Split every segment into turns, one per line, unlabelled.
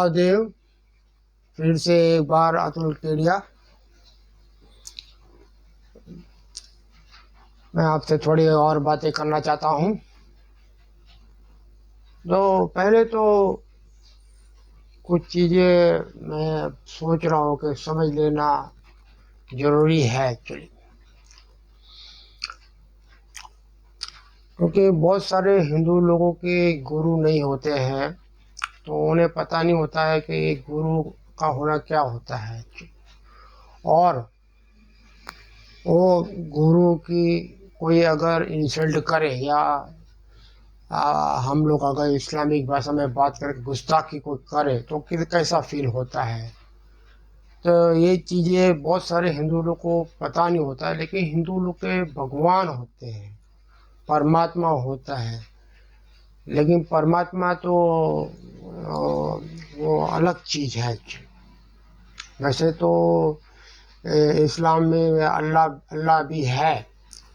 महादेव। फिर से एक बार अतुल केडिया। मैं आपसे थोड़ी और बातें करना चाहता हूँ। तो पहले तो कुछ चीज़ें मैं सोच रहा हूँ कि समझ लेना ज़रूरी है एक्चुअली, क्योंकि बहुत सारे हिंदू लोगों के गुरु नहीं होते हैं, तो उन्हें पता नहीं होता है कि एक गुरु का होना क्या होता है। और वो गुरु की कोई अगर इंसल्ट करे या हम लोग अगर इस्लामिक भाषा में बात करें गुस्ताखी को करे तो कैसा फील होता है। तो ये चीज़ें बहुत सारे हिंदू लोग को पता नहीं होता है, लेकिन हिंदू लोग के भगवान होते हैं, परमात्मा होता है। लेकिन परमात्मा तो वो अलग चीज़ है। वैसे तो इस्लाम में अल्लाह अल्लाह भी है,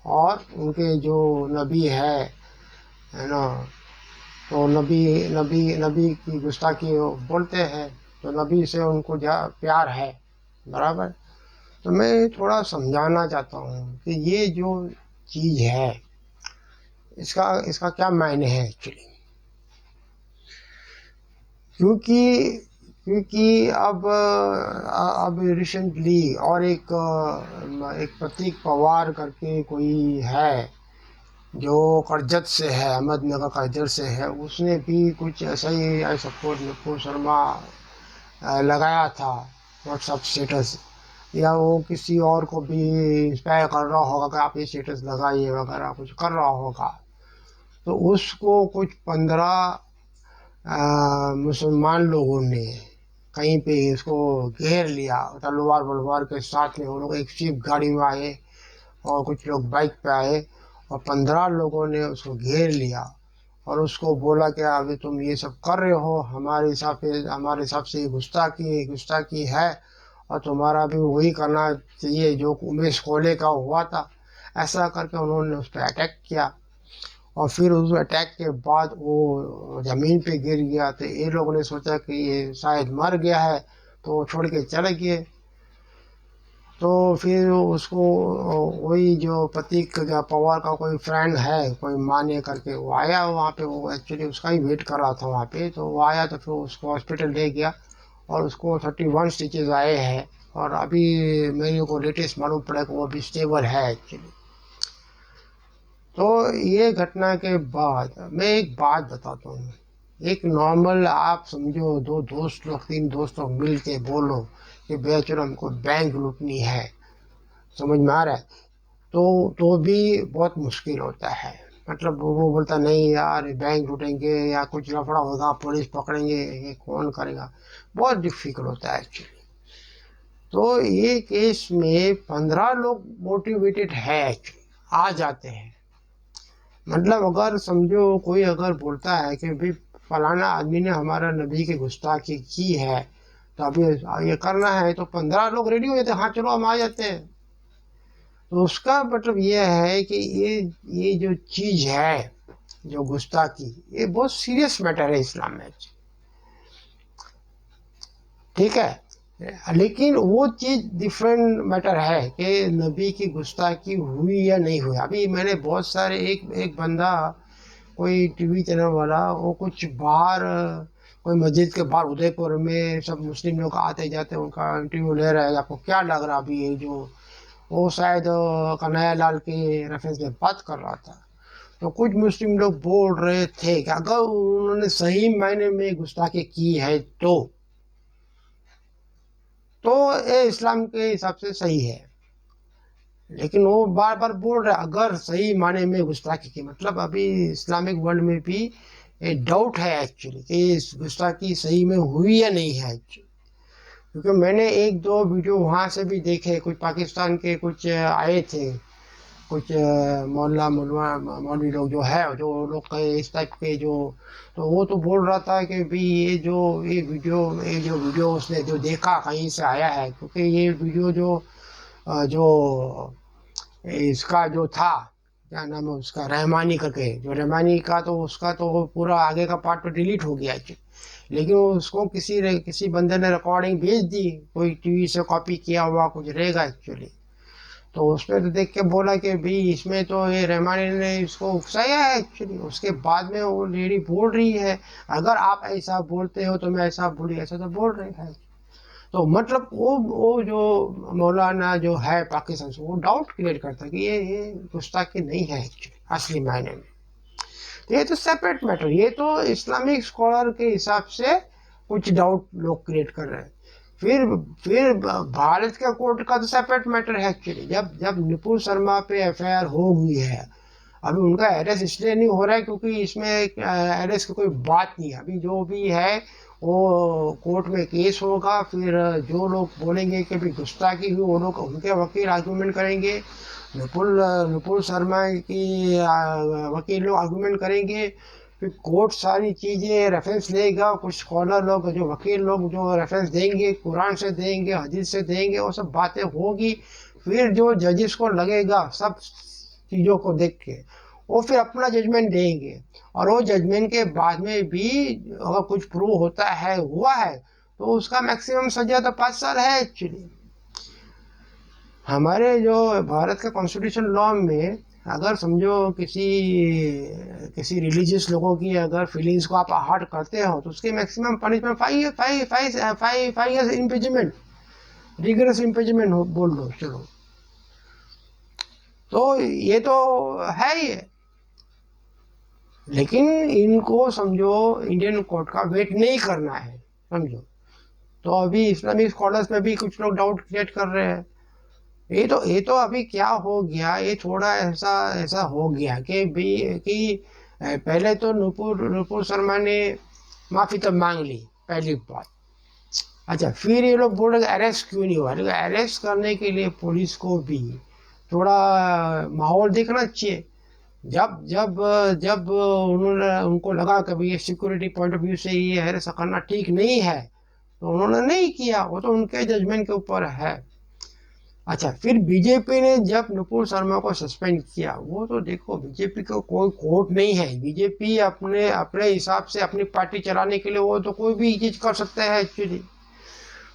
और उनके जो नबी है ना, तो नबी नबी नबी की गुस्ताखी बोलते हैं, तो नबी से उनको प्यार है, बराबर। तो मैं थोड़ा समझाना चाहता हूँ कि ये जो चीज़ है इसका इसका क्या मायने है एक्चुअली। क्योंकि क्योंकि अब रिसेंटली और एक प्रतीक पवार करके कोई है जो करजत से है, अहमदनगर करजत से है, उसने भी कुछ ऐसा ही आई सपोर्ट नुपुर शर्मा लगाया था व्हाट्सअप स्टेटस, या वो किसी और को भी इंस्पायर कर रहा होगा कि आप ये स्टेटस लगाइए वगैरह कुछ कर रहा होगा। तो उसको कुछ 15 मुसलमान लोगों ने कहीं पे इसको घेर लिया, तलवार वलवार के साथ में। वो लोग एक स्विफ्ट गाड़ी में आए और कुछ लोग बाइक पे आए, और 15 लोगों ने उसको घेर लिया और उसको बोला कि अभी तुम ये सब कर रहे हो, हमारे हिसाब से ये गुस्ताखी है, और तुम्हारा भी वही करना चाहिए जो उमेश कोले का हुआ था। ऐसा करके उन्होंने उस पर अटैक किया, और फिर उस अटैक के बाद वो ज़मीन पे गिर गया। तो ये लोगों ने सोचा कि ये शायद मर गया है, तो छोड़ के चले गए। तो फिर उसको वही जो प्रतीक का पवार का कोई फ्रेंड है, कोई माने करके, वो आया वहाँ पे। वो एक्चुअली उसका ही वेट कर रहा था वहाँ पे, तो वो आया तो फिर उसको हॉस्पिटल ले गया, और उसको 31 स्टिचेस आए हैं। और अभी मेरे को लेटेस्ट मालूम पड़ा कि वो अभी स्टेबल है एक्चुअली। तो ये घटना के बाद मैं एक बात बताता हूँ। एक नॉर्मल आप समझो, दो दोस्त लोग, 3 दोस्त लोग मिल के बोलो कि भैया चलो हमको बैंक लूटनी है, समझ में आ रहा है, तो भी बहुत मुश्किल होता है। मतलब वो बोलता नहीं यार बैंक लूटेंगे या कुछ लफड़ा होगा, पुलिस पकड़ेंगे, ये कौन करेगा, बहुत डिफिकल्ट होता है एक्चुअली। तो ये केस में 15 लोग मोटिवेटेड है, आ जाते हैं। मतलब अगर समझो कोई अगर बोलता है कि भाई फलाना आदमी ने हमारा नबी की गुस्ताखी की है, तो अभी ये करना है, तो 15 लोग रेडी हो जाते हैं, हाँ चलो हम आ जाते हैं। तो उसका मतलब ये है कि ये जो चीज़ है, जो गुस्ताखी, ये बहुत सीरियस मैटर है इस्लाम में, ठीक है। लेकिन वो चीज़ डिफरेंट मैटर है कि नबी की गुस्ताखी हुई या नहीं हुई। अभी मैंने बहुत सारे एक बंदा, कोई टीवी चैनल वाला, वो कुछ बाहर कोई मस्जिद के बाहर उदयपुर में सब मुस्लिम लोग आते जाते उनका इंटरव्यू ले रहे हैं, आपको क्या लग रहा अभी ये जो, वो शायद कन्हैया लाल के रेफरेंस में बात कर रहा था। तो कुछ मुस्लिम लोग बोल रहे थे कि अगर उन्होंने सही मायने में गुस्ताखी की है तो ये इस्लाम के हिसाब से सही है। लेकिन वो बार बार बोल रहे अगर सही माने में गुस्ताखी की, मतलब अभी इस्लामिक वर्ल्ड में भी एक डाउट है एक्चुअली कि इस गुस्ताखी सही में हुई या नहीं है एक्चुअली। क्योंकि मैंने एक दो वीडियो वहाँ से भी देखे, कुछ पाकिस्तान के कुछ आए थे, कुछ मौलवी लोग जो है, जो लोग इस टाइप के जो, तो वो तो बोल रहा था कि भाई ये जो वीडियो उसने जो देखा कहीं से आया है, क्योंकि ये वीडियो जो इसका जो था, क्या नाम है उसका, रहमानी करके, जो रहमानी का, तो उसका तो पूरा आगे का पार्ट तो डिलीट हो गया। लेकिन उसको किसी बंदे ने रिकॉर्डिंग भेज दी, कोई टीवी से कॉपी किया हुआ कुछ रहेगा एक्चुअली। तो उसमें तो देख के बोला कि भाई इसमें तो ये रहमानी ने इसको उकसाया है एक्चुअली। उसके बाद में वो लेडी बोल रही है, अगर आप ऐसा बोलते हो तो मैं ऐसा बोली, ऐसा तो बोल रहे हैं। तो मतलब वो जो मौलाना जो है पाकिस्तान से, वो डाउट क्रिएट करता है कि ये गुस्ताखी नहीं है एक्चुअली असली मायने में। तो ये तो सेपरेट मैटर, ये तो इस्लामिक स्कॉलर के हिसाब से कुछ डाउट लोग क्रिएट कर रहे हैं। फिर भारत का कोर्ट का तो सेपरेट मैटर है एक्चुअली। जब जब नुपुर शर्मा पे एफआईआर हो गई है, अभी उनका अरेस्ट इसलिए नहीं हो रहा है क्योंकि इसमें अरेस्ट की कोई बात नहीं है। अभी जो भी है वो कोर्ट में केस होगा, फिर जो लोग बोलेंगे कि भाई गुस्ताखी हुई, वो लोग, उनके वकील आर्गूमेंट करेंगे, नुपुर शर्मा की वकील लोग आर्गूमेंट करेंगे, फिर कोर्ट सारी चीज़ें रेफरेंस लेगा। कुछ स्कॉलर लोग, जो वकील लोग जो रेफरेंस देंगे, कुरान से देंगे, हदीस से देंगे, वो सब बातें होगी। फिर जो जजेस को लगेगा सब चीज़ों को देख के, वो फिर अपना जजमेंट देंगे। और वो जजमेंट के बाद में भी अगर कुछ प्रूव होता है, हुआ है, तो उसका मैक्सिमम सजा तो 5 साल है एक्चुअली। हमारे जो भारत के कॉन्स्टिट्यूशन लॉ में, अगर समझो किसी किसी रिलीजियस लोगों की अगर फीलिंग्स को आप हर्ट करते हो, तो उसकी maximum punishment 5 years imprisonment, rigorous imprisonment बोल लो चलो। तो ये तो है ही है, लेकिन इनको समझो इंडियन कोर्ट का वेट नहीं करना है, समझो। तो अभी इस्लामिक स्कॉलर्स में भी कुछ लोग डाउट क्रिएट कर रहे हैं। ये तो अभी क्या हो गया, ये थोड़ा ऐसा ऐसा हो गया कि भी कि पहले तो नुपुर शर्मा ने माफ़ी तो मांग ली, पहली बात। अच्छा, फिर ये लोग बोल रहे अरेस्ट क्यों नहीं हुआ। लेकिन अरेस्ट करने के लिए पुलिस को भी थोड़ा माहौल देखना चाहिए। जब जब जब उनको लगा कि भाई ये सिक्योरिटी पॉइंट ऑफ व्यू से ये अरेस्ट करना ठीक नहीं है, तो उन्होंने नहीं किया, वो तो उनके जजमेंट के ऊपर है। अच्छा, फिर बीजेपी ने जब नुपुर शर्मा को सस्पेंड किया, वो तो देखो बीजेपी को कोई कोर्ट नहीं है। बीजेपी अपने अपने हिसाब से अपनी पार्टी चलाने के लिए वो तो कोई भी चीज कर सकता है एक्चुअली।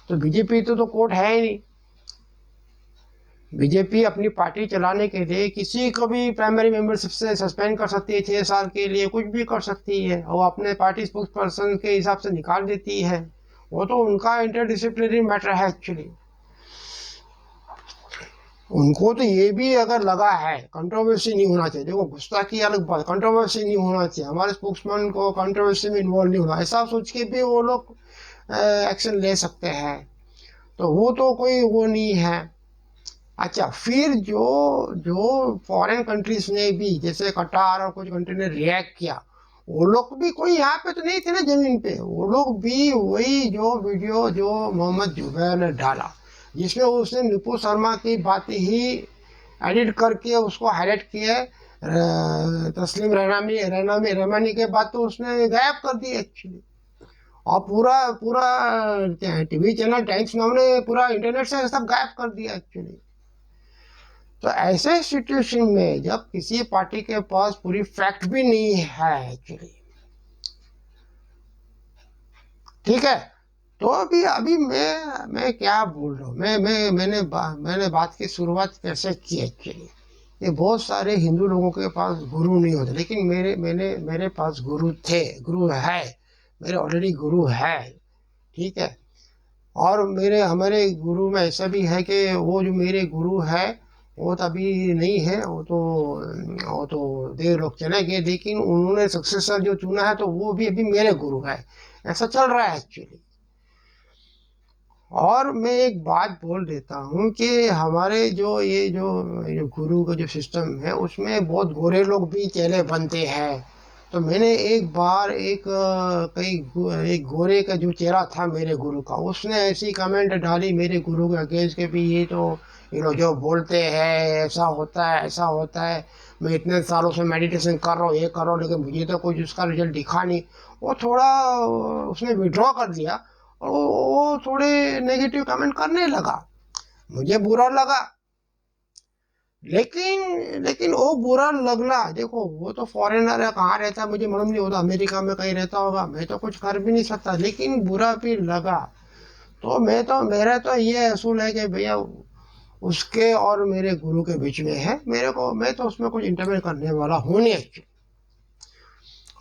तो बीजेपी तो कोर्ट है ही नहीं। बीजेपी अपनी पार्टी चलाने के लिए किसी को भी प्राइमरी मेंबरशिप से सस्पेंड कर सकती है, 6 साल के लिए कुछ भी कर सकती है, और अपने पार्टी स्पोक्स पर्सन के हिसाब से निकाल देती है। वो तो उनका इंटरडिसिप्लिनरी मैटर है एक्चुअली। उनको तो ये भी अगर लगा है कंट्रोवर्सी नहीं होना चाहिए, देखो गुस्ताखी अलग बात, कंट्रोवर्सी नहीं होना चाहिए, हमारे स्पोक्समैन को कंट्रोवर्सी में इन्वॉल्व नहीं होना, ऐसा सोच के भी वो लोग एक्शन ले सकते हैं। तो वो तो कोई वो नहीं है। अच्छा, फिर जो जो फॉरेन कंट्रीज ने भी, जैसे कटार और कुछ कंट्री ने रिएक्ट किया, वो लोग भी कोई यहाँ पे तो नहीं थे ना जमीन पे, वो लोग भी वही जो वीडियो जो मोहम्मद जुबैर ने डाला, जिसमें उसने नुपुर शर्मा की बातें ही एडिट करके उसको हाईलाइट किया, तस्लीम रहमानी के बाद तो उसने गायब कर दी एक्चुअली। और पूरा पूरा टीवी चैनल टाइम्स नाउ ने पूरा इंटरनेट से सब गायब कर दिया एक्चुअली। तो ऐसे सिचुएशन में जब किसी पार्टी के पास पूरी फैक्ट भी नहीं है एक्चुअली, ठीक है, तो अभी अभी मैं क्या बोल रहा हूँ, मैंने बात की शुरुआत कैसे की एक्चुअली। ये बहुत सारे हिंदू लोगों के पास गुरु नहीं होते, लेकिन मेरे पास गुरु थे, गुरु है, मेरे ऑलरेडी गुरु है, ठीक है। और हमारे गुरु में ऐसा भी है कि वो जो मेरे गुरु है वो तो अभी नहीं है, वो तो देर लोग चले गए, लेकिन उन्होंने सक्सेसर जो चुना है तो वो भी अभी मेरे गुरु है। ऐसा चल रहा है एक्चुअली। और मैं एक बात बोल देता हूँ कि हमारे जो गुरु का जो सिस्टम है, उसमें बहुत गोरे लोग भी चेले बनते हैं। तो मैंने एक बार एक गोरे का जो चेहरा था मेरे गुरु का, उसने ऐसी कमेंट डाली मेरे गुरु के अगेंस्ट के भी, ये लोग जो बोलते हैं ऐसा होता है ऐसा होता है, मैं इतने सालों से मेडिटेशन कर रहा हूँ, ये कर रहा हूँ, लेकिन मुझे तो कुछ उसका रिजल्ट दिखा नहीं। वो थोड़ा उसने विड्रॉ कर दिया और वो थोड़े नेगेटिव कमेंट करने लगा, मुझे बुरा लगा। लेकिन लेकिन वो बुरा लगना, देखो वो तो फॉरेनर है, कहाँ रहता है मुझे मालूम नहीं होता, अमेरिका में कहीं रहता होगा, मैं तो कुछ कर भी नहीं सकता, लेकिन बुरा भी लगा। तो मेरा तो ये असूल है कि भैया उसके और मेरे गुरु के बीच में है, मैं तो उसमें कुछ इंटरफेयर करने वाला हूँ नहीं एक्चुअली।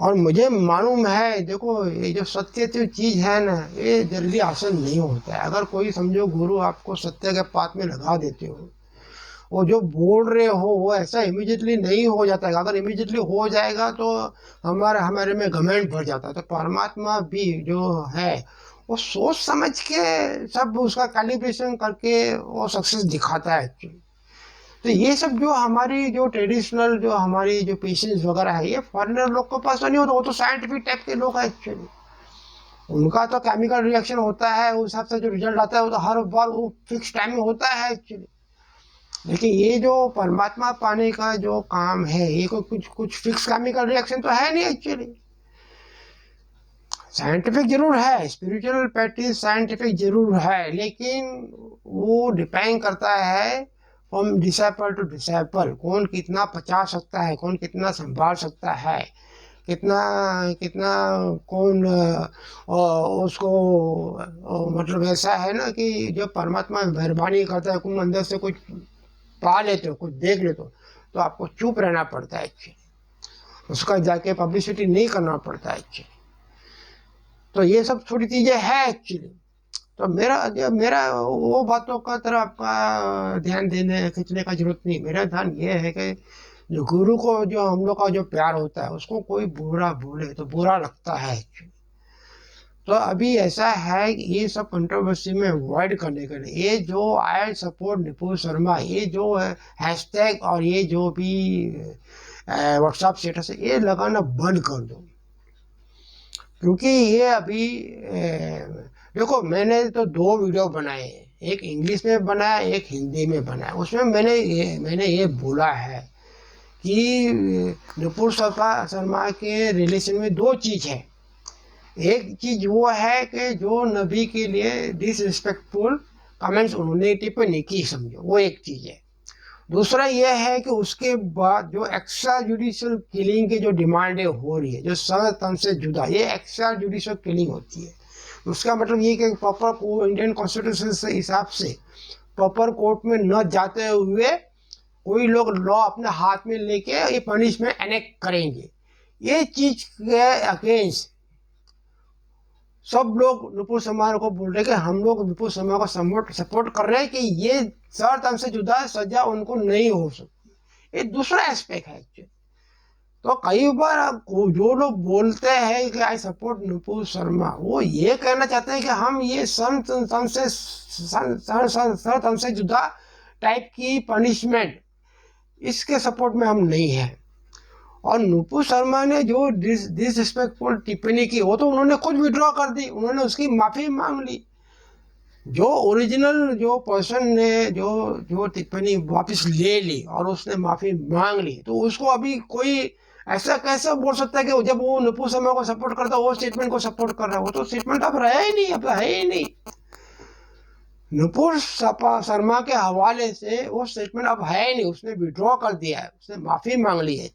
और मुझे मालूम है, देखो ये जो सत्य जो चीज है ना, ये जल्दी हासिल नहीं होता है। अगर कोई समझो गुरु आपको सत्य के पाथ में लगा देते हो, वो जो बोल रहे हो वो ऐसा इमीडिएटली नहीं हो जाता है। अगर इमीडिएटली हो जाएगा तो हमारे हमारे में घमंड भर जाता है। तो परमात्मा भी जो है वो सोच समझ के सब उसका कैलिब्रेशन करके वो सक्सेस दिखाता है एक्चुअली। तो ये सब जो हमारी जो ट्रेडिशनल जो हमारी जो पेशेंस वगैरह है, ये फॉरेनर लोग के पास तो नहीं होता, वो तो साइंटिफिक टाइप के लोग हैं एक्चुअली। उनका तो केमिकल रिएक्शन होता है, उस हिसाब से जो रिजल्ट आता है वो तो हर बार वो फिक्स टाइम में होता है एक्चुअली। लेकिन ये जो परमात्मा पाने का जो काम है, ये कोई कुछ कुछ फिक्स केमिकल रिएक्शन तो है नहीं एक्चुअली। साइंटिफिक जरूर है, स्पिरिचुअल प्रैक्टिस साइंटिफिक जरूर है, लेकिन वो डिपेंड करता है फ्रॉम डिसाइपल टू डिसाइपल, कौन कितना पचा सकता है, कौन कितना संभाल सकता है, कितना कितना कौन उसको मतलब ऐसा है ना कि जो परमात्मा मेहरबानी करता है, तुम अंदर से कुछ पा लेते हो, कुछ देख लेते हो, तो आपको चुप रहना पड़ता है अच्छे, उसका जाके पब्लिसिटी नहीं करना पड़ता है अच्छे। तो ये सब थोड़ी चीज़ें हैं एक्चुअली। तो मेरा वो बातों का तरफ आपका ध्यान देने खींचने का जरूरत नहीं। मेरा ध्यान ये है कि जो गुरु को जो हम लोग का जो प्यार होता है, उसको कोई बुरा बोले तो बुरा लगता है एक्चुअली। तो अभी ऐसा है कि ये सब कंट्रोवर्सी में अवॉइड करने के लिए ये जो आई सपोर्ट नुपुर शर्मा, ये जो हैशटैग और ये जो भी व्हाट्सएप स्टेटस है, ये लगाना बंद कर दो। क्योंकि ये अभी देखो, मैंने तो 2 वीडियो बनाए हैं, एक इंग्लिश में बनाया, एक हिंदी में बनाया। उसमें मैंने ये बोला है कि नुपुर शर्मा के रिलेशन में 2 चीज़ है। एक चीज वो है कि जो नबी के लिए डिसरिस्पेक्टफुल कमेंट्स उन्होंने टिप्पणी की, समझो, वो एक चीज है। दूसरा यह है कि उसके बाद जो एक्स्ट्रा जुडिशियल किलिंग की जो डिमांडें हो रही है, जो सर तन से जुदा, ये एक्स्ट्रा जुडिशियल किलिंग होती है। उसका मतलब ये कि प्रॉपर इंडियन कॉन्स्टिट्यूशन से हिसाब से प्रॉपर कोर्ट में न जाते हुए कोई लोग लॉ अपने हाथ में लेके ये पनिशमेंट एनेक्ट करेंगे। ये चीज के अगेंस्ट सब लोग नुपुर शर्मा को बोल रहे कि हम लोग नुपुर शर्मा को सपोर्ट कर रहे हैं कि ये सर से जुदा सजा उनको नहीं हो सकती। ये दूसरा एस्पेक्ट है एक्चुअली। तो कई बार जो लोग बोलते हैं कि आई सपोर्ट नुपुर शर्मा, वो ये कहना चाहते हैं कि हम ये सर से जुदा टाइप की पनिशमेंट, इसके सपोर्ट में हम नहीं हैं। और नुपुर शर्मा ने जो डिसरिस्पेक्टफुल टिप्पणी की, वो तो उन्होंने खुद विड्रॉ कर दी, उन्होंने उसकी माफ़ी मांग ली। जो ओरिजिनल जो पर्सन ने जो टिप्पणी वापस ले ली और उसने माफ़ी मांग ली, तो उसको अभी कोई ऐसा कैसे बोल सकता है कि जब वो नुपुर शर्मा को सपोर्ट करता है वो स्टेटमेंट को सपोर्ट कर रहा है? वो तो स्टेटमेंट अब रहा ही नहीं, अब है ही नहीं। नुपुर शर्मा के हवाले से वो स्टेटमेंट अब है ही नहीं, उसने विड्रॉ कर दिया है, उसने माफ़ी मांग ली है।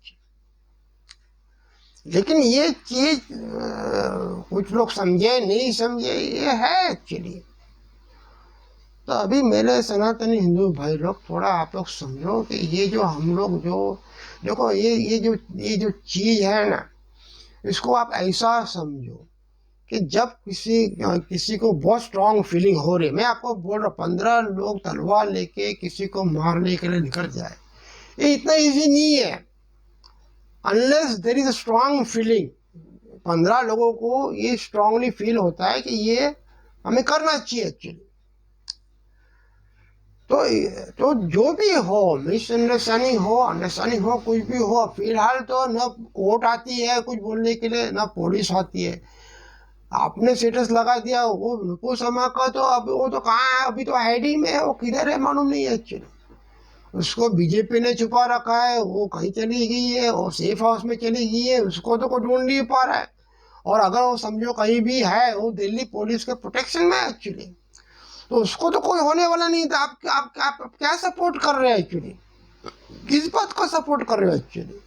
लेकिन ये चीज कुछ लोग समझे नहीं समझे, ये है एक्चुअली। तो अभी मेरे सनातनी हिंदू भाई लोग, थोड़ा आप लोग समझो कि ये जो हम लोग जो देखो, ये जो चीज है ना, इसको आप ऐसा समझो कि जब किसी को बहुत स्ट्रांग फीलिंग हो रही है, मैं आपको बोल रहा हूँ, 15 लोग तलवार लेके किसी को मारने के लिए निकल जाए, ये इतना इजी नहीं है unless there is a strong feeling. 15 लोगों को ये स्ट्रांगली फील होता है कि ये हमें करना चाहिए एक्चुअली। तो जो भी हो, मिसअंडरस्टैंडिंग हो, अंडरस्टैंडिंग हो, कुछ भी हो, फिलहाल तो न कोर्ट आती है कुछ बोलने के लिए, न पुलिस आती है। आपने स्टेटस लगा दिया, वो नुपुर शर्मा का तो अब वो तो कहाँ है, अभी तो आईडी में है, वो किधर है मालूम नहीं है एक्चुअली। उसको बीजेपी ने छुपा रखा है, वो कहीं चली गई है, वो सेफ हाउस में चली गई है, उसको तो कोई ढूंढ नहीं पा रहा है। और अगर वो समझो कहीं भी है, वो दिल्ली पुलिस के प्रोटेक्शन में है एक्चुअली, तो उसको तो कोई होने वाला नहीं था। आप क्या सपोर्ट कर रहे हैं एक्चुअली? किस बात का सपोर्ट कर रहे हो एक्चुअली?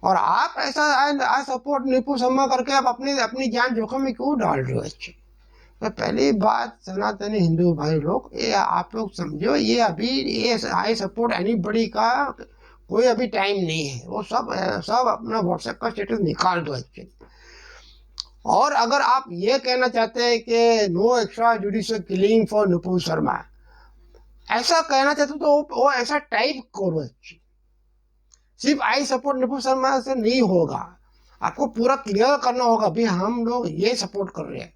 और आप ऐसा आई सपोर्ट नीपू शर्मा करके आप अपनी अपनी जान जोखिम में क्यों डाल रहे हो एक्चुअली? तो पहली बात सनातनी हिंदू भाई लोग, ये आप लोग समझो, ये अभी ये आई सपोर्ट एनीबॉडी का कोई अभी टाइम नहीं है। वो सब सब अपना व्हाट्सएप का स्टेटस निकाल दो एक्चुअली। और अगर आप ये कहना चाहते हैं कि no extrajudicial killing for Nupur Sharma, ऐसा कहना चाहते हो तो वो ऐसा टाइप करो एक्चुअली। सिर्फ आई सपोर्ट नुपुर शर्मा से नहीं होगा, आपको पूरा क्लियर करना होगा भी हम लोग ये सपोर्ट कर रहे हैं,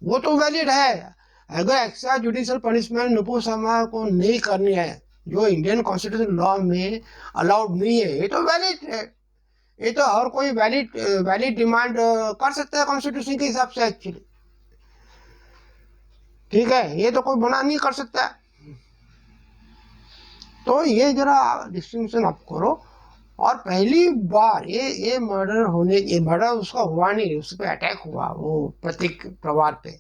वो तो वैलिड है। अगर extra judicial punishment Nupur Sharma को नहीं करनी है, जो इंडियन कॉन्स्टिट्यूशन लॉ में अलाउड नहीं है, ये तो वैलिड है। ये तो हर कोई वैलिड डिमांड कर सकता है कॉन्स्टिट्यूशन के हिसाब से एक्चुअली, ठीक है, ये तो कोई मना नहीं कर सकता। तो ये जरा डिस्टिंक्शन आप करो। और पहली बार ये मर्डर उसका हुआ नहीं, उस पर अटैक हुआ, वो प्रतीक परिवार पे।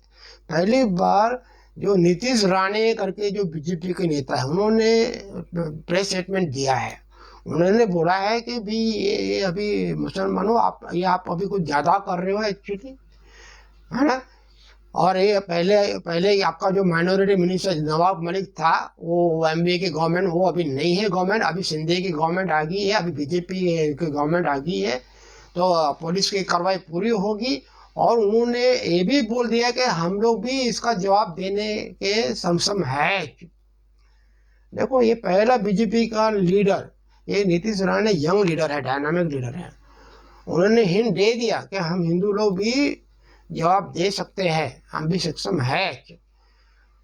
पहली बार जो नीतीश राणे करके जो बीजेपी के नेता है, उन्होंने प्रेस स्टेटमेंट दिया है। उन्होंने बोला है कि भी ये अभी मुसलमानों आप अभी कुछ ज़्यादा कर रहे हो एक्चुअली, है ना। और ये पहले आपका जो माइनॉरिटी मिनिस्टर नवाब मलिक था, वो एमबीए की गवर्नमेंट, वो अभी नहीं है गवर्नमेंट, अभी सिंधे की गवर्नमेंट आ गई है, अभी बीजेपी की गवर्नमेंट आ गई है। तो पुलिस की कार्रवाई पूरी होगी। और उन्होंने ये भी बोल दिया कि हम लोग भी इसका जवाब देने के सक्षम है। देखो, ये पहला बीजेपी का लीडर, ये नीतीश राणे यंग लीडर है, डायनामिक लीडर है। उन्होंने हिंट दे दिया कि हम हिंदू लोग भी जवाब दे सकते हैं, हम भी सक्षम है।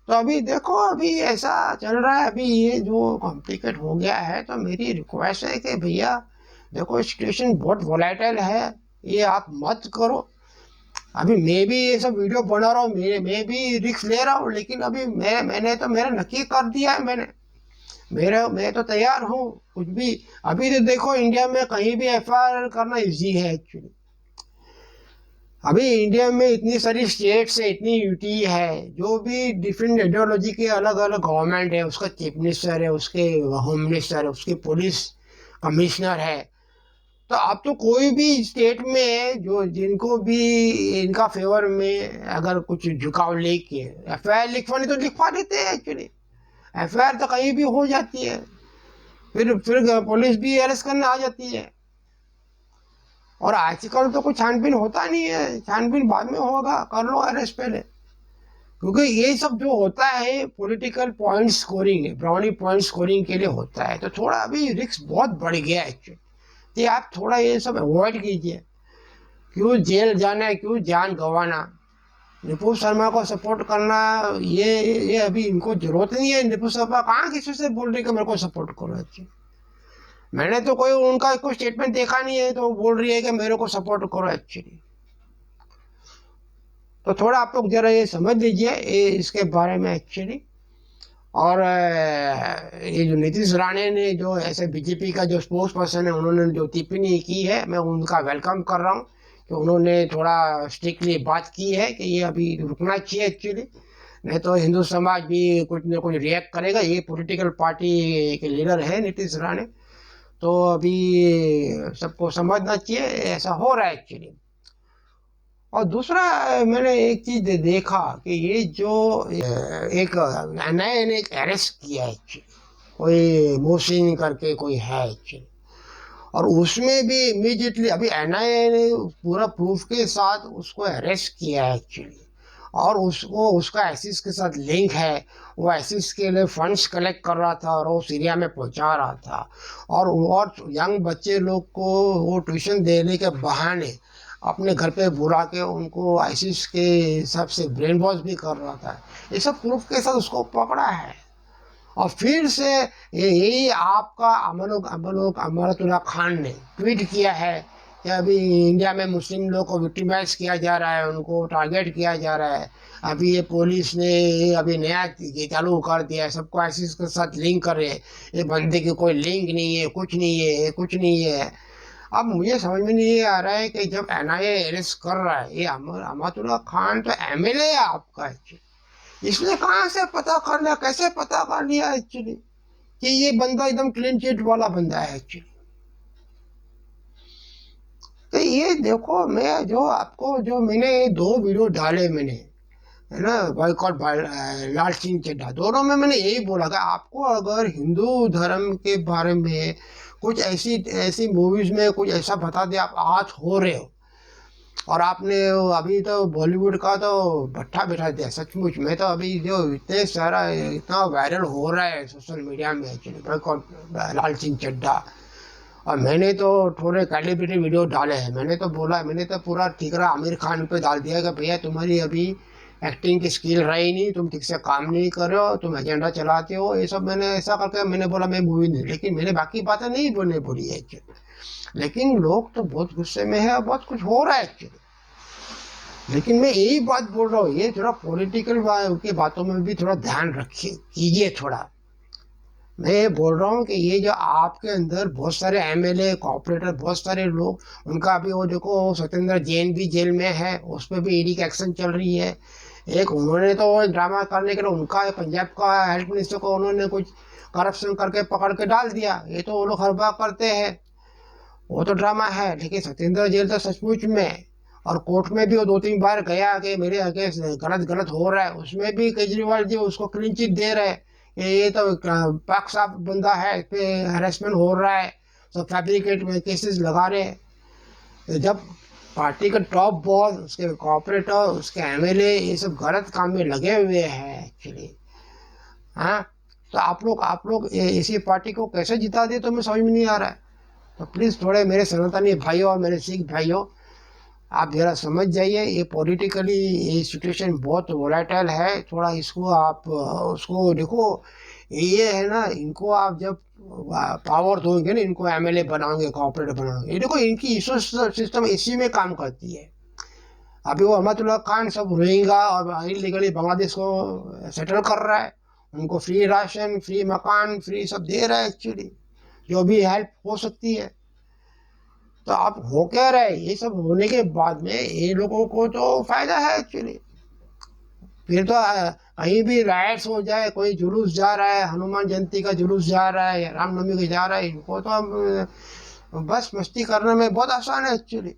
तो अभी देखो, अभी ऐसा चल रहा है, अभी ये जो कॉम्प्लिकेट हो गया है। तो मेरी रिक्वेस्ट है कि भैया देखो, सिचुएशन बहुत वोलेटाइल है, ये आप मत करो। अभी मैं भी ये सब वीडियो बना रहा हूँ, मैं भी रिस्क ले रहा हूँ, लेकिन अभी मैंने तो मेरा नक्की कर दिया है। मैं तो तैयार हूँ कुछ भी। अभी तो देखो, इंडिया में कहीं भी एफआईआर करना इजी है एक्चुअली। अभी इंडिया में इतनी सारी स्टेट्स है, इतनी यूटी है, जो भी डिफरेंट आइडियोलॉजी के अलग अलग गवर्नमेंट है, उसका चीफ मिनिस्टर है, उसके होम मिनिस्टर है, उसके पुलिस कमिश्नर है। तो अब तो कोई भी स्टेट में जो जिनको भी इनका फेवर में अगर कुछ झुकाव लेके एफआईआर लिखवानी तो लिखवा देते हैं एक्चुअली। एफआईआर तो कहीं भी हो जाती है, फिर पुलिस भी अरेस्ट करने आ जाती है। और आजकल तो कोई छानबीन होता नहीं है, छानबीन बाद में होगा, कर लो अरेस्ट पहले। क्योंकि ये सब जो होता है पॉलिटिकल पॉइंट स्कोरिंग है, ब्राउनी पॉइंट स्कोरिंग के लिए होता है। तो थोड़ा अभी रिस्क बहुत बढ़ गया है एक्चुअली, तो आप थोड़ा ये सब अवॉइड कीजिए। क्यों जेल जाना है, क्यों जान गंवाना। नुपुर शर्मा को सपोर्ट करना, ये अभी इनको जरूरत नहीं है। नुपुर शर्मा कहाँ किसी से बोल रही कि मेरे को सपोर्ट करो एक्चुअली। मैंने तो कोई उनका कोई स्टेटमेंट देखा नहीं है, तो बोल रही है कि मेरे को सपोर्ट करो एक्चुअली। तो थोड़ा आप लोग जरा ये समझ लीजिए इसके बारे में एक्चुअली। और ये जो नीतीश राणे ने जो ऐसे बीजेपी का जो स्पोक्स पर्सन है, उन्होंने जो टिप्पणी की है, मैं उनका वेलकम कर रहा हूँ कि उन्होंने थोड़ा स्ट्रिक्टली बात की है कि ये अभी रुकना चाहिए एक्चुअली, नहीं तो हिंदू समाज भी कुछ न कुछ रिएक्ट करेगा। ये पॉलिटिकल पार्टी के लीडर है नीतीश राणे, तो अभी सबको समझना चाहिए ऐसा हो रहा है एक्चुअली। और दूसरा, मैंने एक चीज देखा कि ये जो एक एनआईए ने एक अरेस्ट किया है एक्चुअली, कोई मोहसिन करके कोई है एक्चुअली। और उसमें भी इमीडिएटली अभी एनआईए ने पूरा प्रूफ के साथ उसको अरेस्ट किया है एक्चुअली। और उसका आईसिस के साथ लिंक है, वो आईसिस के लिए फंड्स कलेक्ट कर रहा था और वो सीरिया में पहुंचा रहा था। और यंग बच्चे लोग को वो ट्यूशन देने के बहाने अपने घर पे बुला के उनको आईसिस के हिसाब से ब्रेन वॉश भी कर रहा था। ये सब प्रूफ के साथ उसको पकड़ा है। और फिर से यही आपका अमरतुल्ला खान ने ट्वीट किया है कि अभी इंडिया में मुस्लिम लोग को विक्टिमाइज किया जा रहा है, उनको टारगेट किया जा रहा है। अभी ये पुलिस ने अभी नया चालू कर दिया है, सबको आईसिस के साथ लिंक कर रहे हैं। ये बंदे की कोई लिंक नहीं है, कुछ नहीं है, कुछ नहीं है। अब मुझे समझ में नहीं आ रहा है कि जब एनआईए अरेस्ट कर रहा है, ये अमरतुल्ला खान तो एमएलए है आपका एक्चुअली, इसने कहाँ से पता कर लिया, कैसे पता कर लिया एक्चुअली? कि ये बंदा एकदम क्लीन चिट वाला बंदा है एक्चुअली। तो ये देखो, मैं जो आपको जो मैंने 2 वीडियो डाले मैंने, है ना, बॉयकॉट लाल सिंह चड्ढा, दोनों में मैंने यही बोला कि आपको अगर हिंदू धर्म के बारे में कुछ ऐसी ऐसी मूवीज में कुछ ऐसा बता दे, आप आज हो रहे हो, और आपने अभी तो बॉलीवुड का तो भट्ठा बैठा दिया सचमुच में। तो अभी जो इतने सारा इतना वायरल हो रहा है सोशल मीडिया में एक्चुअली बॉयकॉट लाल सिंह चड्ढा, और मैंने तो थोड़े कैलिब्रेटेड वीडियो डाले हैं। मैंने तो बोला, मैंने तो पूरा ठीकरा आमिर खान पे डाल दिया कि भैया तुम्हारी अभी एक्टिंग की स्किल रही नहीं, तुम ठीक से काम नहीं कर रहे हो, तुम एजेंडा चलाते हो, ये सब मैंने ऐसा करके मैंने बोला मैं मूवी नहीं, लेकिन मैंने बाकी बातें नहीं बोली है एक्चुअली। लेकिन लोग तो बहुत गुस्से में है और बहुत कुछ हो रहा है एक्चुअली। लेकिन मैं यही बात बोल रहा हूँ, ये थोड़ा पॉलिटिकल की बातों में भी थोड़ा ध्यान रखिए, कीजिए थोड़ा। मैं ये बोल रहा हूँ कि ये जो आपके अंदर बहुत सारे एमएलए कॉर्पोरेटर बहुत सारे लोग, उनका अभी वो देखो सत्येंद्र जैन भी जेल में है, उस पर भी ईडी की एक्शन चल रही है। एक उन्होंने तो ड्रामा करने के लिए उनका पंजाब का हेल्थ मिनिस्टर को उन्होंने कुछ करप्शन करके पकड़ के डाल दिया, ये तो वो लोग हर बार करते हैं, वो तो ड्रामा है। लेकिन सत्येंद्र जेल तो सचमुच में, और कोर्ट में भी वो 2-3 बार गया कि मेरे अगेंस्ट गलत गलत हो रहा है, उसमें भी केजरीवाल जी उसको क्लीन चिट दे रहे हैं। ये तो पाक साफ बंदा है, इस पे हरेसमेंट हो रहा है, सब फैब्रिकेट में केसेस लगा रहे हैं। तो जब पार्टी के टॉप बॉस, उसके कॉर्पोरेटर, उसके एमएलए ये सब गलत काम में लगे हुए हैं एक्चुअली, हाँ, तो आप लोग इसी पार्टी को कैसे जिता दे तो मैं समझ में नहीं आ रहा है। तो प्लीज़ थोड़े मेरे सनातनी भाइयों और मेरे सिख भाइयों, आप ज़रा समझ जाइए, ये पॉलिटिकली ये सिचुएशन बहुत वोलेटाइल है, थोड़ा इसको आप उसको देखो। ये है ना, इनको आप जब पावर दोगे ना, इनको एमएलए बनाओगे, कॉर्पोरेटर बनाओगे, ये देखो इनकी इशू सिस्टम इसी में काम करती है। अभी वो अहमदुल्ला खान सब रोहिंगा और इलीगली बांग्लादेश को सेटल कर रहा है, उनको फ्री राशन, फ्री मकान, फ्री सब दे रहा है एक्चुअली, जो भी हेल्प हो सकती है। तो आप हो क्या रहे, ये सब होने के बाद में ये लोगों को तो फायदा है एक्चुअली। फिर तो कहीं भी राइट्स हो जाए, कोई जुलूस जा रहा है, हनुमान जयंती का जुलूस जा रहा है या रामनवमी का जा रहा है, इनको तो बस मस्ती करने में बहुत आसान है एक्चुअली।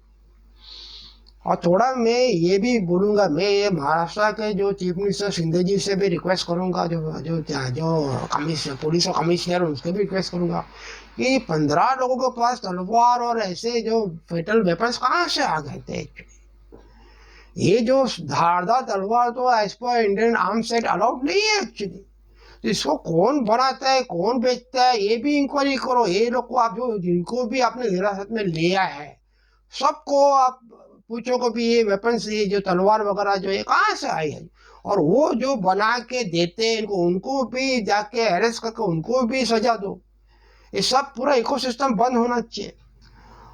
और थोड़ा मैं ये भी बोलूँगा, मैं ये महाराष्ट्र के जो चीफ मिनिस्टर शिंदे जी से भी रिक्वेस्ट करूँगा, जो जो जो कमिश्नर पुलिस और कमिश्नर उसके भी रिक्वेस्ट करूँगा कि 15 लोगों के पास तलवार और ऐसे जो फेटल वेपन्स कहाँ से आ गए थे एक्चुअली। ये जो धारदार तलवार तो as per Indian arms act allowed नहीं है एक्चुअली। तो इसको कौन बनाता है, कौन बेचता है, ये भी इंक्वायरी करो। ये लोग को आप जो जिनको भी आपने हिरासत में लिया है, सबको आप पूछो को भी ये वेपन्स, ये जो तलवार वगैरह जो ये कहाँ से आई है, और वो जो बना के देते हैं इनको, उनको भी जाके अरेस्ट करके उनको भी सजा दो। ये सब पूरा इकोसिस्टम बंद होना चाहिए।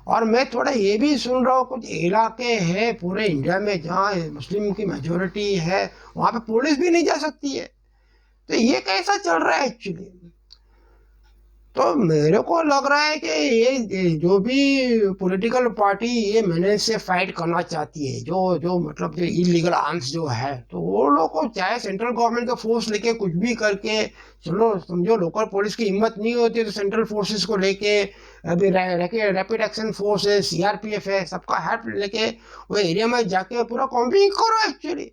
और मैं थोड़ा ये भी सुन रहा हूँ, कुछ इलाके हैं पूरे इंडिया में जहाँ मुस्लिम की मेजोरिटी है, वहाँ पे पुलिस भी नहीं जा सकती है। तो ये कैसा चल रहा है एक्चुअली। तो मेरे को लग रहा है कि ये जो भी पॉलिटिकल पार्टी ये मैंने से फाइट करना चाहती है, जो जो मतलब जो इलीगल आर्म्स जो है, तो वो लोग को चाहे सेंट्रल गवर्नमेंट का फोर्स लेके कुछ भी करके, चलो समझो लोकल पुलिस की हिम्मत नहीं होती तो सेंट्रल फोर्सेस को लेके, अभी रैपिड एक्शन फोर्स है, सीआरपीएफ है, सबका हेल्प लेके वो एरिया में जाके पूरा कॉम्बिंग करो एक्चुअली,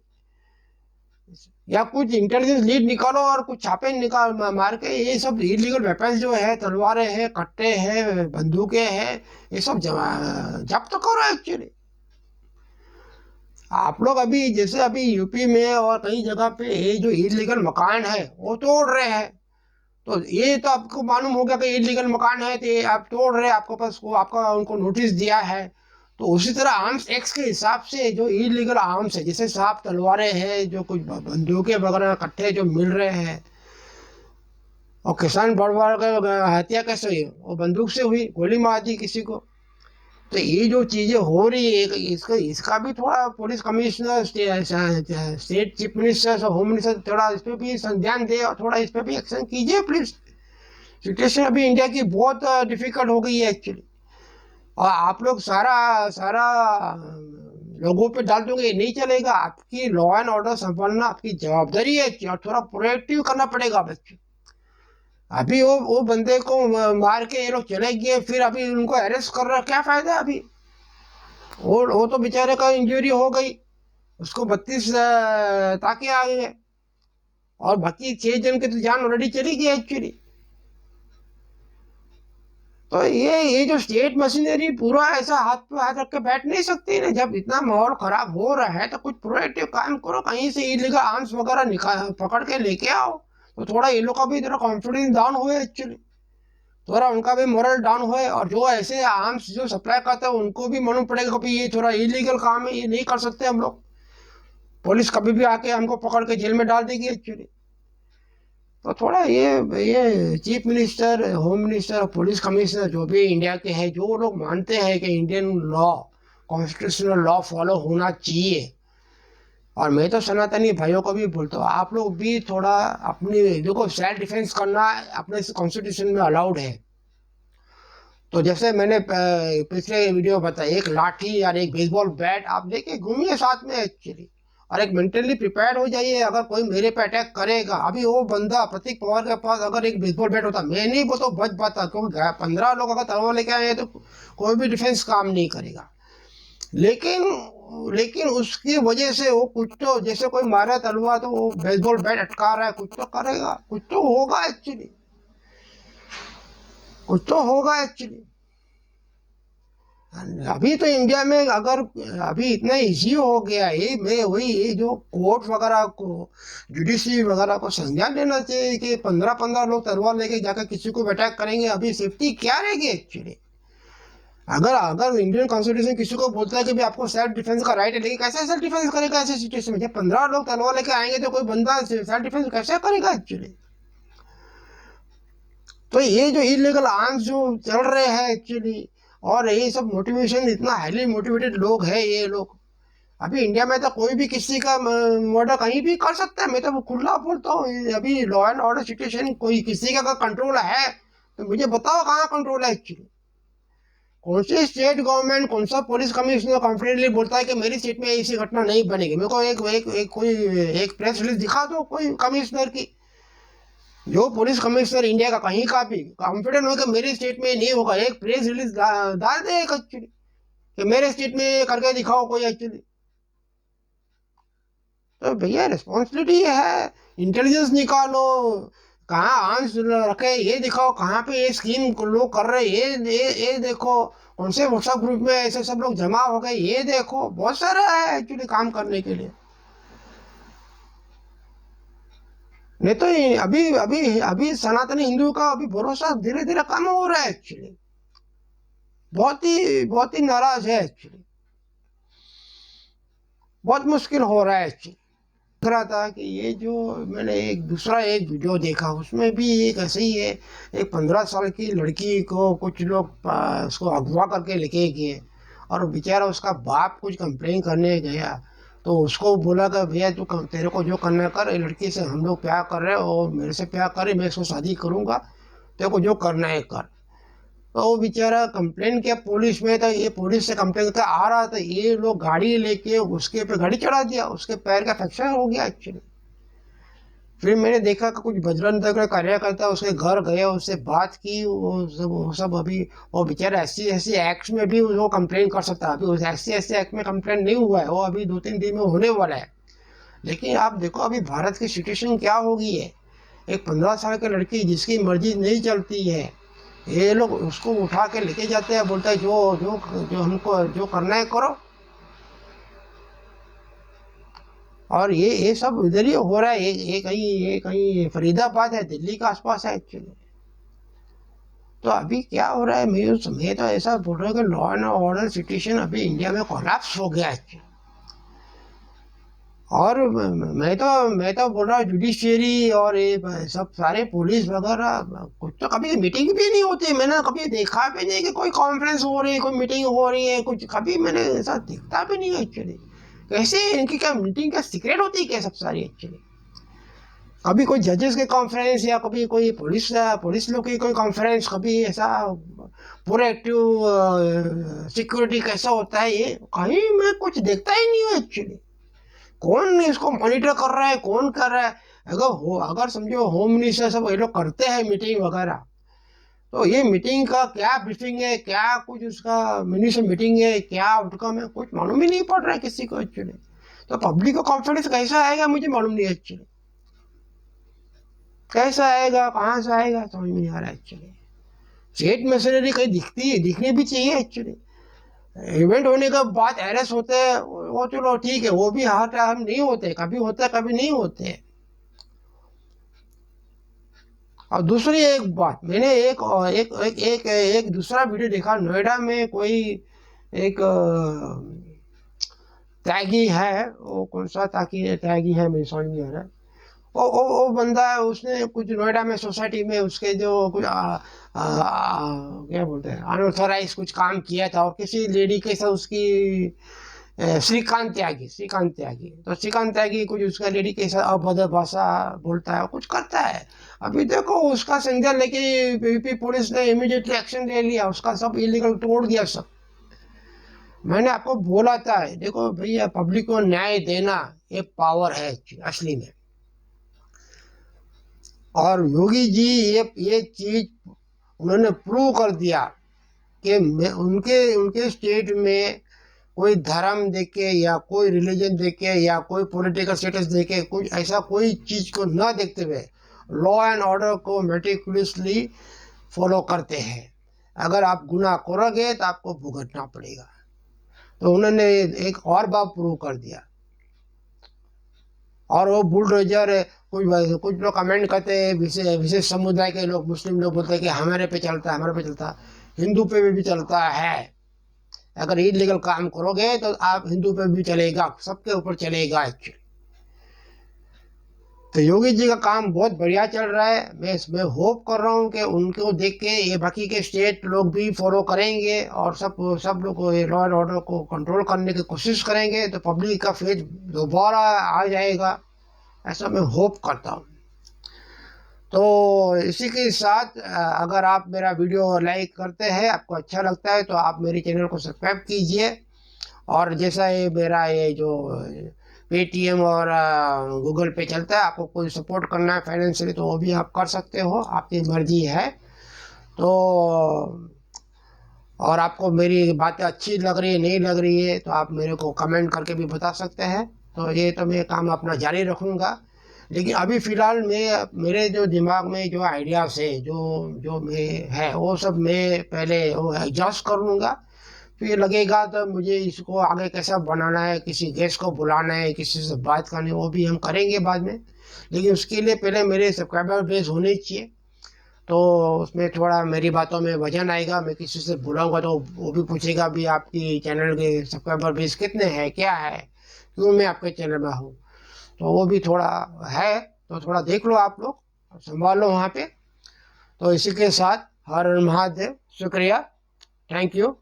या कुछ इंटेलिजेंस लीड निकालो और कुछ छापे निकाल मार के ये सब इलीगल वेपन्स जो है, तलवारें हैं, कट्टे हैं, बंदूकें हैं, ये सब जब्त करो एक्चुअली। आप लोग अभी जैसे अभी यूपी में और कई जगह पे ये जो इलीगल मकान है वो तोड़ रहे हैं, तो ये तो आपको मालूम हो गया कि इलीगल मकान है, तो ये आप तोड़ रहे हैं, आपके पास को आपका उनको नोटिस दिया है। तो उसी तरह आर्म्स एक्ट के हिसाब से जो इलीगल आर्म्स है, जैसे सांप तलवारें हैं, जो कुछ बंदूकें वगैरह कट्टे जो मिल रहे हैं, और किसान बड़वाड़ का हत्या कैसे हुई, वो बंदूक से हुई, गोली मार दी किसी को। तो ये जो चीज़ें हो रही है, इसका भी थोड़ा police commissioner, state chief minister, home minister थोड़ा इस पर भी ध्यान दे और थोड़ा इस पर भी एक्शन कीजिए प्लीज। सिचुएशन अभी इंडिया की बहुत डिफिकल्ट हो गई है एक्चुअली, और आप लोग सारा सारा लोगों पे डाल दोगे, नहीं चलेगा। आपकी लॉ एंड ऑर्डर संभालना आपकी जवाबदारी है, और थोड़ा प्रोएक्टिव करना पड़ेगा बच्चे। अभी वो बंदे को मार के ये लोग चले गए, फिर अभी उनको अरेस्ट कर रहा, क्या फायदा है अभी? वो तो बेचारे का इंजरी हो गई, उसको 32 टाके आ गए, और बाकी 6 जन की तो जान ऑलरेडी चली गई एक्चुअली। तो ये जो स्टेट मशीनरी पूरा ऐसा हाथ पे हाथ रख के बैठ नहीं सकती ना। जब इतना माहौल खराब हो रहा है तो कुछ प्रोएक्टिव काम करो, कहीं से इलीगल आर्म्स वगैरह निकाल पकड़ के लेके आओ, तो थोड़ा ये लोग का भी थोड़ा कॉन्फिडेंस डाउन हो एक्चुअली, थोड़ा उनका भी मोरल डाउन होए। और जो ऐसे आर्म्स जो सप्लाई करते हैं उनको भी मालूम पड़ेगा कि ये थोड़ा इलीगल काम है, ये नहीं कर सकते हम लोग, पुलिस कभी भी आके हमको पकड़ के जेल में डाल देगी एक्चुअली। तो थोड़ा ये चीफ मिनिस्टर, होम मिनिस्टर और पुलिस कमिश्नर जो भी इंडिया के हैं, जो लोग मानते हैं कि Indian law, constitutional law follow होना चाहिए, और मैं तो सनातनी भाइयों को भी बोलता हूँ, आप लोग भी थोड़ा अपनी, देखो सेल्फ डिफेंस करना अपने कॉन्स्टिट्यूशन में अलाउड है। तो जैसे मैंने पिछले वीडियो बताया, एक लाठी और एक बेसबॉल बैट आप लेके घूमिए साथ में एक्चुअली, और एक मेंटली प्रिपेयर हो जाइए अगर कोई मेरे पे अटैक करेगा। अभी वो बंदा प्रतीक पवार के पास अगर एक बेसबॉल बैट होता, मैं नहीं वो तो बच पाता, क्योंकि 15 लोग अगर तलवार लेके आए तो कोई भी डिफेंस काम नहीं करेगा। लेकिन लेकिन उसकी वजह से वो कुछ तो, जैसे कोई मारा तलवार तो वो बेसबॉल बैट अटका रहा है, कुछ तो करेगा, कुछ तो होगा एक्चुअली, कुछ तो होगा एक्चुअली। अभी तो इंडिया में अगर अभी इतना इजी हो गया है, मैं वही ये जो कोर्ट वगैरह को, जुडिशरी वगैरह को संज्ञान लेना चाहिए कि 15-15 लोग तलवार लेके जाकर किसी को अटैक करेंगे, अभी सेफ्टी क्या रहेगी एक्चुअली? अगर अगर इंडियन कॉन्स्टिट्यूशन किसी को बोलता है कि भी आपको सेल्फ डिफेंस का राइट है, लेकिन कैसे सेल्फ डिफेंस करेगा ऐसे सिचुएशन में? जब 15 लोग तलवार लेके आएंगे तो कोई बंदा सेल्फ डिफेंस कैसे करेगा एक्चुअली? तो ये जो इलीगल आर्म्स जो चल रहे हैं एक्चुअली, और ये सब मोटिवेशन, इतना हाईली मोटिवेटेड लोग हैं ये लोग। अभी इंडिया में तो कोई भी किसी का मर्डर कहीं भी कर सकता है, मैं तो खुला बोलता हूँ। अभी लॉ एंड ऑर्डर सिचुएशन कोई किसी का अगर कंट्रोल है तो मुझे बताओ कहाँ कंट्रोल है एक्चुअली? कौन सी स्टेट गवर्नमेंट, कौन सा पुलिस कमिश्नर कॉन्फिडेंटली बोलता है कि मेरी स्टेट में ऐसी घटना नहीं बनेगी? मेरे को कोई एक प्रेस रिलीज दिखा दो कोई कमिश्नर की, जो पुलिस कमिश्नर इंडिया का कहीं का भी कॉन्फिडेंट हो कि मेरे स्टेट में नहीं होगा, एक प्रेस रिलीज डाल दे एक्चुअली कि मेरे स्टेट में करके दिखाओ कोई एक्चुअली। तो भैया रिस्पॉन्सिबिलिटी है, इंटेलिजेंस निकालो, कहाँ आर्म्स रखे ये दिखाओ, कहाँ पे ये स्कीम लोग कर रहे ये देखो, कौन से व्हाट्सएप ग्रुप में ऐसे सब लोग जमा हो गए ये देखो, बहुत सारा है एक्चुअली काम करने के लिए। नहीं तो अभी अभी अभी सनातनी हिंदू का अभी भरोसा धीरे धीरे कम हो रहा है एक्चुअली, बहुत ही नाराज है एक्चुअली, बहुत मुश्किल हो रहा है एक्चुअली। देख रहा था कि ये जो मैंने एक वीडियो देखा, उसमें भी एक ऐसे ही है, एक 15 साल की लड़की को कुछ लोग उसको अगवा करके लेके गए, और बेचारा उसका बाप कुछ कंप्लेन करने गया, तो उसको बोला कि भैया तू तेरे को जो करना कर, ये लड़की से हम लोग प्यार कर रहे हैं और मेरे से प्यार करे, मैं इसको शादी करूँगा, तेरे को जो करना है कर। तो वो बेचारा कंप्लेन किया पुलिस में, तो ये पुलिस से कंप्लेन करके आ रहा था, ये लोग गाड़ी लेके उसके पे गाड़ी चढ़ा दिया, उसके पैर का फ्रैक्चर हो गया एक्चुअली। फिर मैंने देखा कि कुछ बजरंग दल का कार्यकर्ता उसके घर गए, उससे बात की, वो सब अभी वो बेचारा SC एक्ट में भी वो कंप्लेन कर सकता है, अभी उस SC एक्ट में कंप्लेन नहीं हुआ है, वो अभी 2-3 दिन में होने वाला है। लेकिन आप देखो अभी भारत की सिचुएशन क्या हो गई है, एक 15 साल की लड़की जिसकी मर्जी नहीं चलती है, ये लोग उसको उठा के लेके जाते हैं, बोलते हैं जो जो जो हमको जो करना है करो। और ये सब इधर ही हो रहा है, ये कहीं फरीदाबाद है, दिल्ली के आसपास है एक्चुअली। तो अभी क्या हो रहा है, मैं तो ऐसा बोल रहा हूँ कि लॉ एंड ऑर्डर सिचुएशन अभी इंडिया में कोलैप्स हो गया है। और मैं तो बोल रहा हूँ जुडिशियरी और ये सब सारे पुलिस वगैरह, कुछ तो कभी मीटिंग भी नहीं होती, मैंने कभी देखा भी नहीं कि कोई कॉन्फ्रेंस हो रही है, कोई मीटिंग हो रही है, कुछ कभी मैंने ऐसा दिखता भी नहीं है एक्चुअली। कैसे इनकी क्या मीटिंग का सीक्रेट होती है क्या सब सारी एक्चुअली? कभी कोई जजेस के कॉन्फ्रेंस या कभी कोई पुलिस लोग की कोई कॉन्फ्रेंस, कभी ऐसा पूरा एक्टिव सिक्योरिटी कैसा होता है, ये कहीं मैं कुछ देखता ही नहीं हूँ एक्चुअली। कौन इसको मॉनिटर कर रहा है, कौन कर रहा है? अगर समझो होम मिनिस्टर सब ये लोग करते हैं मीटिंग वगैरह, तो ये मीटिंग का क्या ब्रीफिंग है, क्या कुछ उसका मिनिस्टर मीटिंग है, क्या आउटकम है, कुछ मालूम ही नहीं पड़ रहा है किसी को एक्चुअली। तो पब्लिक को कॉन्फिडेंस कैसा आएगा मुझे मालूम नहीं एक्चुअली, कैसा आएगा, कहाँ से आएगा, समझ में नहीं आ रहा एक्चुअली। स्टेट मशीनरी कहीं दिखनी भी चाहिए एक्चुअली। इवेंट होने के बाद अरेस्ट होते हैं वो चलो ठीक है, वो भी हर टाइम नहीं होते, कभी होते हैं कभी नहीं होते। और दूसरी एक बात, मैंने एक एक एक एक, एक दूसरा वीडियो देखा, नोएडा में कोई एक त्यागी है, वो कौन सा त्यागी है मेरी समझ नहीं आ रहा है। वो बंदा है, उसने कुछ नोएडा में सोसाइटी में उसके जो कुछ क्या बोलते हैं अनऑथराइज कुछ काम किया था, और किसी लेडी के साथ उसकी श्रीकांत त्यागी, तो श्रीकांत त्यागी कुछ उसका लेडी के साथ अभद्र भाषा बोलता है, कुछ करता है। अभी देखो उसका संज्ञान लेके यूपी पुलिस ने इमीडिएटली एक्शन ले लिया, उसका सब इलीगल तोड़ दिया सब। मैंने आपको बोला था, देखो भैया पब्लिक को न्याय देना ये पावर है असली में। और योगी जी ये चीज उन्होंने प्रूव कर दिया कि उनके उनके स्टेट में कोई धर्म देके या कोई रिलीजन देके या कोई पॉलिटिकल स्टेटस देके कुछ ऐसा कोई चीज को न देखते हुए लॉ एंड ऑर्डर को मेटिकुलसली फॉलो करते हैं। अगर आप गुनाह करोगे तो आपको भुगतना पड़ेगा। तो उन्होंने एक और बात प्रूव कर दिया। और वो बुलडोजर कुछ लोग कमेंट करते हैं, विशेष समुदाय के लोग, मुस्लिम लोग बोलते हैं कि हमारे पे चलता है, हमारे पे चलता है, हिंदू पे भी चलता है। अगर इलीगल काम करोगे तो आप हिंदू पे भी चलेगा, सबके ऊपर चलेगा एक्चुअली। तो योगी जी का काम बहुत बढ़िया चल रहा है। मैं होप कर रहा हूँ कि उनको देख के ये बाकी के स्टेट लोग भी फॉलो करेंगे और सब लोग लॉ एंड ऑर्डर को कंट्रोल करने की कोशिश करेंगे, तो पब्लिक का फेथ दोबारा आ जाएगा, ऐसा मैं होप करता हूँ। तो इसी के साथ अगर आप मेरा वीडियो लाइक करते हैं, आपको अच्छा लगता है, तो आप मेरे चैनल को सब्सक्राइब कीजिए। और जैसा ये मेरा ये जो पेटीएम और गूगल पे चलता है, आपको कोई सपोर्ट करना है फाइनेंशियली तो वो भी आप कर सकते हो, आपकी मर्जी है। तो और आपको मेरी बातें अच्छी लग रही है नहीं लग रही है तो आप मेरे को कमेंट करके भी बता सकते हैं। तो ये तो मैं काम अपना जारी रखूँगा। लेकिन अभी फ़िलहाल मैं मेरे जो दिमाग में जो आइडियाज़ है, जो जो मैं है वो सब मैं पहले वो एडजस्ट कर लूँगा। फिर लगेगा तो मुझे इसको आगे कैसा बनाना है, किसी गेस्ट को बुलाना है, किसी से बात करनी है, वो भी हम करेंगे बाद में। लेकिन उसके लिए पहले मेरे सब्सक्राइबर बेस होने चाहिए, तो उसमें थोड़ा मेरी बातों में वजन आएगा। मैं किसी से बुलाऊंगा तो वो भी पूछेगा भी आपकी चैनल के सब्सक्राइबर बेस कितने हैं, क्या है, क्यों मैं आपके चैनल में हूँ। तो वो भी थोड़ा है, तो थोड़ा देख लो आप लोग, संभाल लो वहाँ पे। तो इसी के साथ हर हर महादेव, शुक्रिया, थैंक यू।